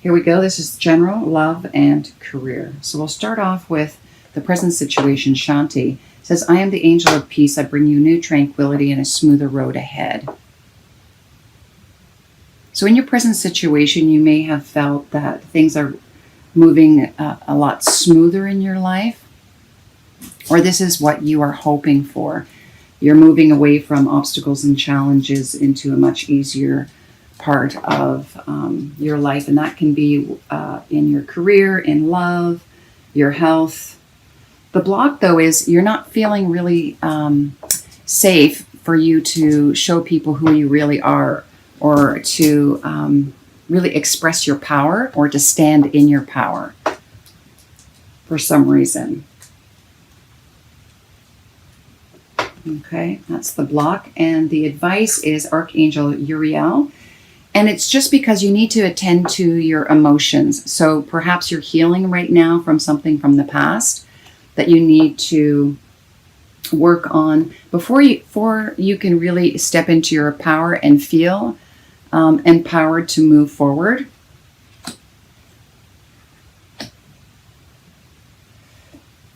Here we go. This is general, love, and career. So we'll start off with the present situation. Shanti says, I am the angel of peace. I bring you new tranquility and a smoother road ahead. So in your present situation, you may have felt that things are moving a lot smoother in your life, or this is what you are hoping for. You're moving away from obstacles and challenges into a much easier part of your life, and that can be in your career, in love, your health. The block, though, is you're not feeling really safe for you to show people who you really are, or to really express your power, or to stand in your power for some reason. Okay, that's the block. And the advice is Archangel Uriel. And it's just because you need to attend to your emotions. So perhaps you're healing right now from something from the past that you need to work on before you can really step into your power and feel empowered to move forward.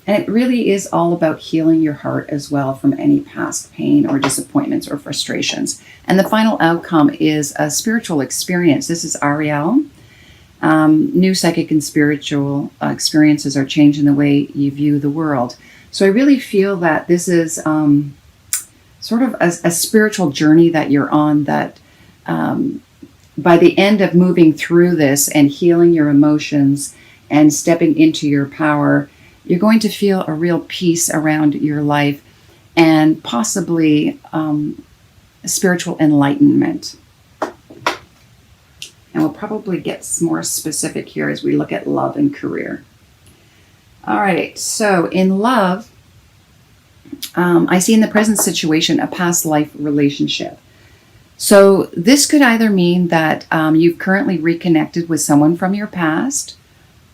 And it really is all about healing your heart as well from any past pain or disappointments or frustrations. And the final outcome is a spiritual experience. This is Ariel. New psychic and spiritual experiences are changing the way you view the world. So I really feel that this is sort of a spiritual journey that you're on, that by the end of moving through this and healing your emotions and stepping into your power, you're going to feel a real peace around your life and possibly spiritual enlightenment. And we'll probably get more specific here as we look at love and career. All right, so in love, I see in the present situation a past life relationship. So this could either mean that you've currently reconnected with someone from your past,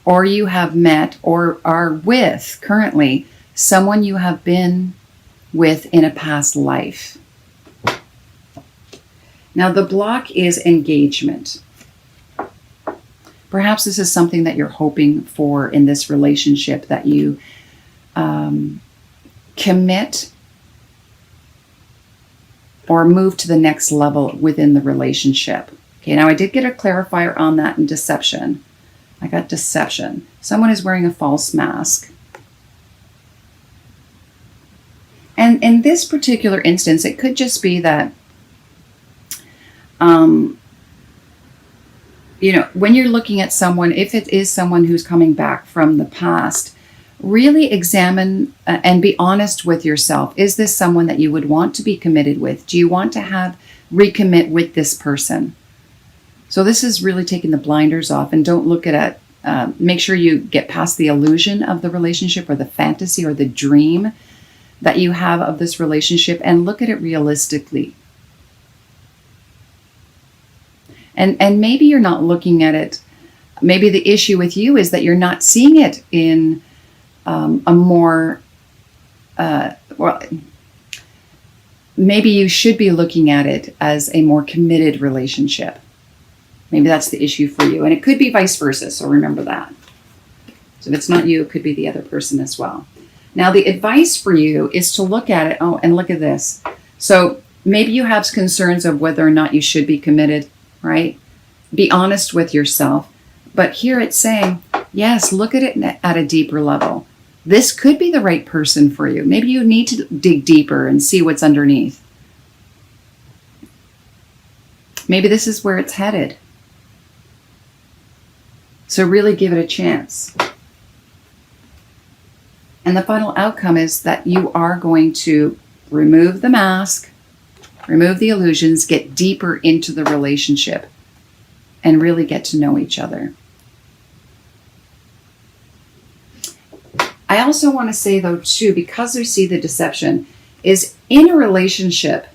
or you have met or are with currently someone you have been with in a past life. Now the block is engagement. Perhaps this is something that you're hoping for in this relationship, that you commit or move to the next level within the relationship. Okay, now I did get a clarifier on that in deception. I got deception. Someone is wearing a false mask. And in this particular instance, it could just be that, when you're looking at someone, if it is someone who's coming back from the past, really examine and be honest with yourself. Is this someone that you would want to be committed with? Do you want to recommit with this person? So this is really taking the blinders off, and don't look at it. Make sure you get past the illusion of the relationship, or the fantasy or the dream that you have of this relationship, and look at it realistically. And maybe you're not looking at it. Maybe the issue with you is that you're not seeing it in a more, maybe you should be looking at it as a more committed relationship. Maybe that's the issue for you. And it could be vice versa, so remember that. So if it's not you, it could be the other person as well. Now the advice for you is to look at it. Oh, and look at this. So maybe you have concerns of whether or not you should be committed, right? Be honest with yourself. But here it's saying, yes, look at it at a deeper level. This could be the right person for you. Maybe you need to dig deeper and see what's underneath. Maybe this is where it's headed. So really give it a chance. And the final outcome is that you are going to remove the mask, remove the illusions, get deeper into the relationship, and really get to know each other. I also want to say, though, too, because we see the deception, is in a relationship,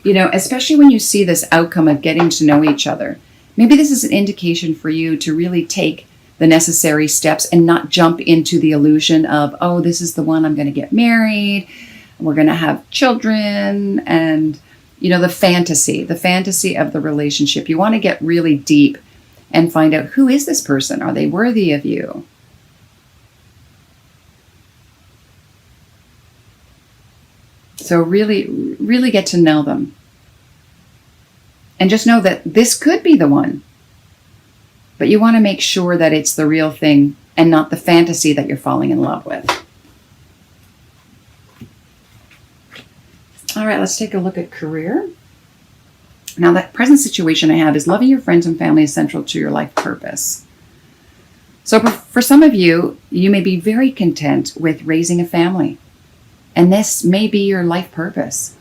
especially when you see this outcome of getting to know each other, maybe this is an indication for you to really take the necessary steps and not jump into the illusion of, oh, this is the one, I'm going to get married, we're going to have children, and, the fantasy of the relationship. You want to get really deep and find out, who is this person? Are they worthy of you? So really, really get to know them. And just know that this could be the one. But you want to make sure that it's the real thing and not the fantasy that you're falling in love with. All right, let's take a look at career. Now, that present situation I have is loving your friends and family is central to your life purpose. So for some of you, you may be very content with raising a family. And this may be your life purpose.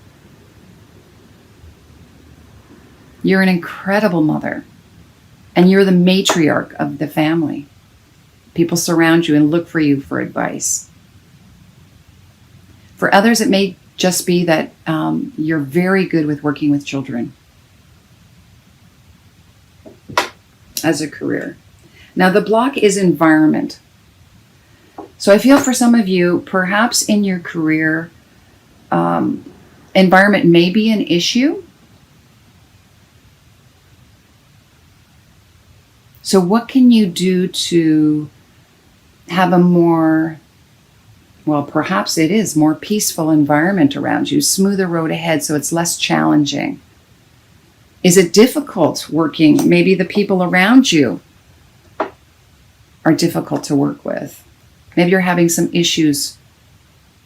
You're an incredible mother. And you're the matriarch of the family. People surround you and look for you for advice. For others, it may just be that you're very good with working with children as a career. Now, the block is environment. So I feel for some of you, perhaps in your career, environment may be an issue. So what can you do to have a more, well, perhaps it is more peaceful environment around you, smoother road ahead so it's less challenging? Is it difficult working? Maybe the people around you are difficult to work with. Maybe you're having some issues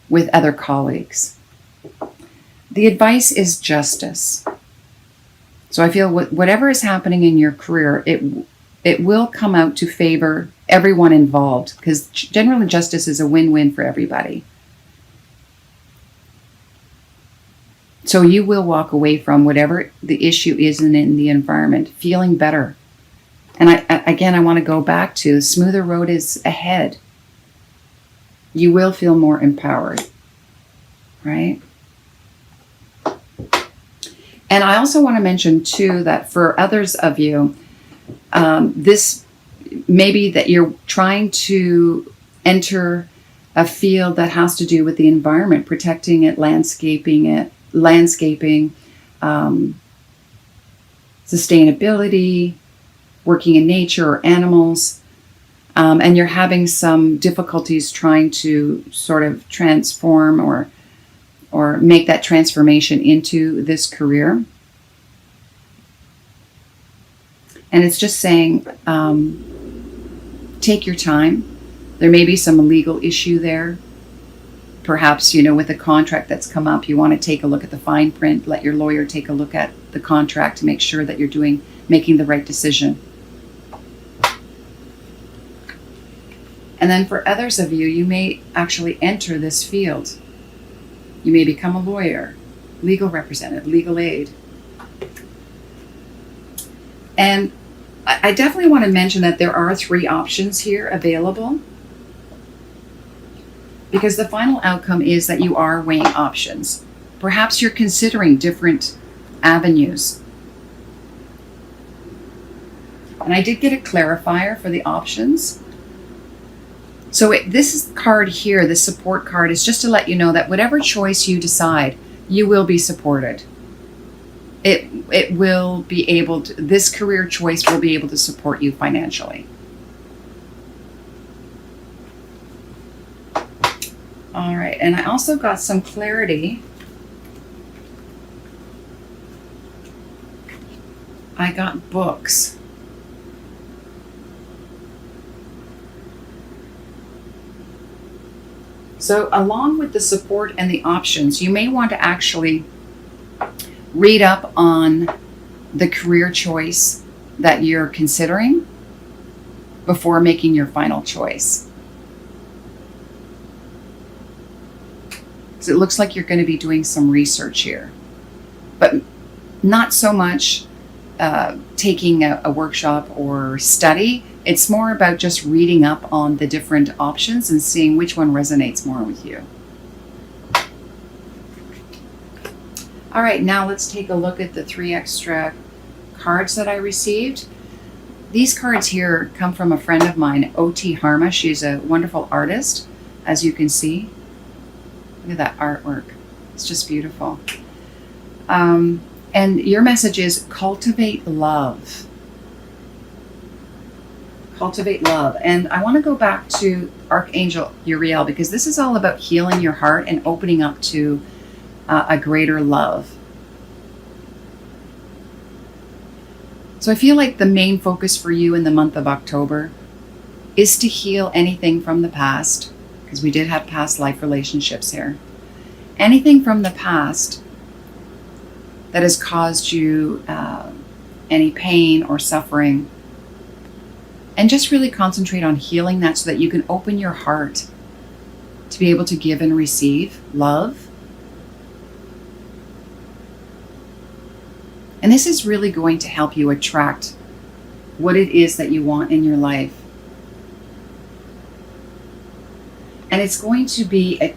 with other colleagues. The advice is justice. So I feel whatever is happening in your career, it will come out to favor everyone involved, because generally justice is a win-win for everybody. So you will walk away from whatever the issue is in the environment feeling better. And I want to go back to smoother road is ahead. You will feel more empowered, right? And I also want to mention too that for others of you, this may be that you're trying to enter a field that has to do with the environment, protecting it, landscaping, sustainability, working in nature or animals, and you're having some difficulties trying to sort of transform or make that transformation into this career. And it's just saying, take your time. There may be some legal issue there. Perhaps, with a contract that's come up, you want to take a look at the fine print, let your lawyer take a look at the contract to make sure that you're making the right decision. And then for others of you, you may actually enter this field. You may become a lawyer, legal representative, legal aid. And I definitely want to mention that there are 3 options here available, because the final outcome is that you are weighing options. Perhaps you're considering different avenues. And I did get a clarifier for the options. So this card here, this support card, is just to let you know that whatever choice you decide, you will be supported. It will be able to, this career choice will be able to support you financially. All right, and I also got some clarity. I got books. So along with the support and the options, you may want to actually read up on the career choice that you're considering before making your final choice. So it looks like you're going to be doing some research here, but not so much taking a workshop or study. It's more about just reading up on the different options and seeing which one resonates more with you. All right, now let's take a look at the 3 extra cards that I received. These cards here come from a friend of mine, O.T. Harma. She's a wonderful artist, as you can see. Look at that artwork. It's just beautiful. And your message is cultivate love. Cultivate love. And I want to go back to Archangel Uriel, because this is all about healing your heart and opening up to a greater love. So I feel like the main focus for you in the month of October is to heal anything from the past, because we did have past life relationships here. Anything from the past that has caused you any pain or suffering. And just really concentrate on healing that so that you can open your heart to be able to give and receive love. And this is really going to help you attract what it is that you want in your life. And it's going to be a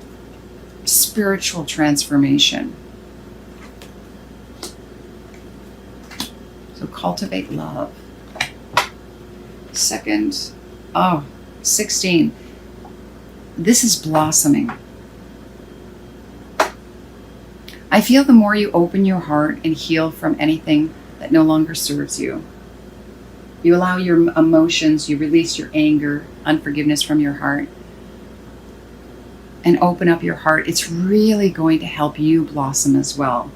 spiritual transformation. So cultivate love. Second, 16. This is blossoming. I feel the more you open your heart and heal from anything that no longer serves you, you allow your emotions, you release your anger, unforgiveness from your heart, and open up your heart, it's really going to help you blossom as well.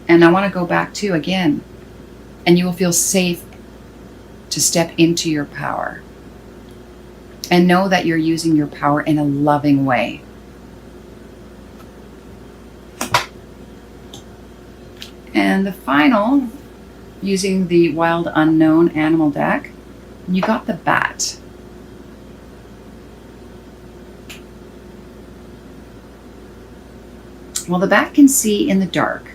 And I want to go back to, again, and you will feel safe to step into your power. And know that you're using your power in a loving way. And the final, using the Wild Unknown Animal deck, you got the bat. Well, the bat can see in the dark.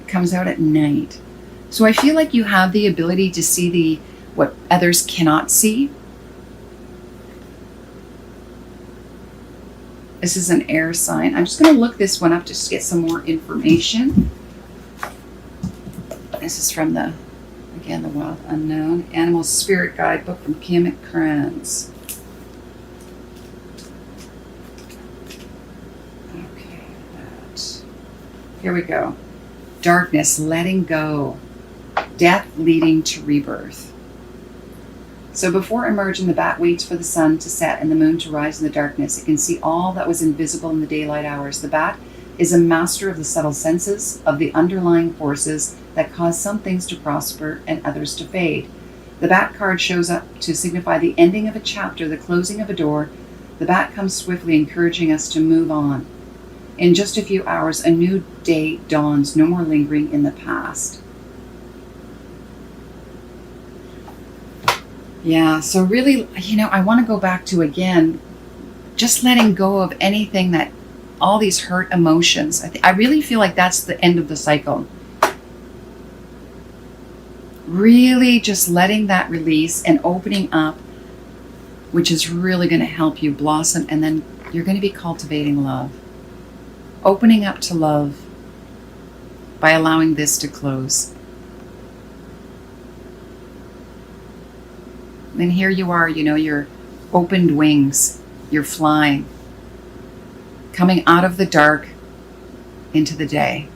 It comes out at night. So I feel like you have the ability to see what others cannot see. This is an air sign. I'm just going to look this one up just to get some more information. This is from the Wild Unknown Animal Spirit Guidebook from Kim Kranz. Okay, here we go. Darkness, letting go. Death leading to rebirth. So before emerging, the bat waits for the sun to set and the moon to rise in the darkness. It can see all that was invisible in the daylight hours. The bat is a master of the subtle senses, of the underlying forces that cause some things to prosper and others to fade. The bat card shows up to signify the ending of a chapter, the closing of a door. The bat comes swiftly, encouraging us to move on. In just a few hours, a new day dawns, no more lingering in the past. Yeah, so really, I want to go back to, again, just letting go of anything that, all these hurt emotions. I really feel like that's the end of the cycle. Really just letting that release and opening up, which is really going to help you blossom, and then you're going to be cultivating love. Opening up to love by allowing this to close. And here you are, your opened wings, you're flying, coming out of the dark into the day.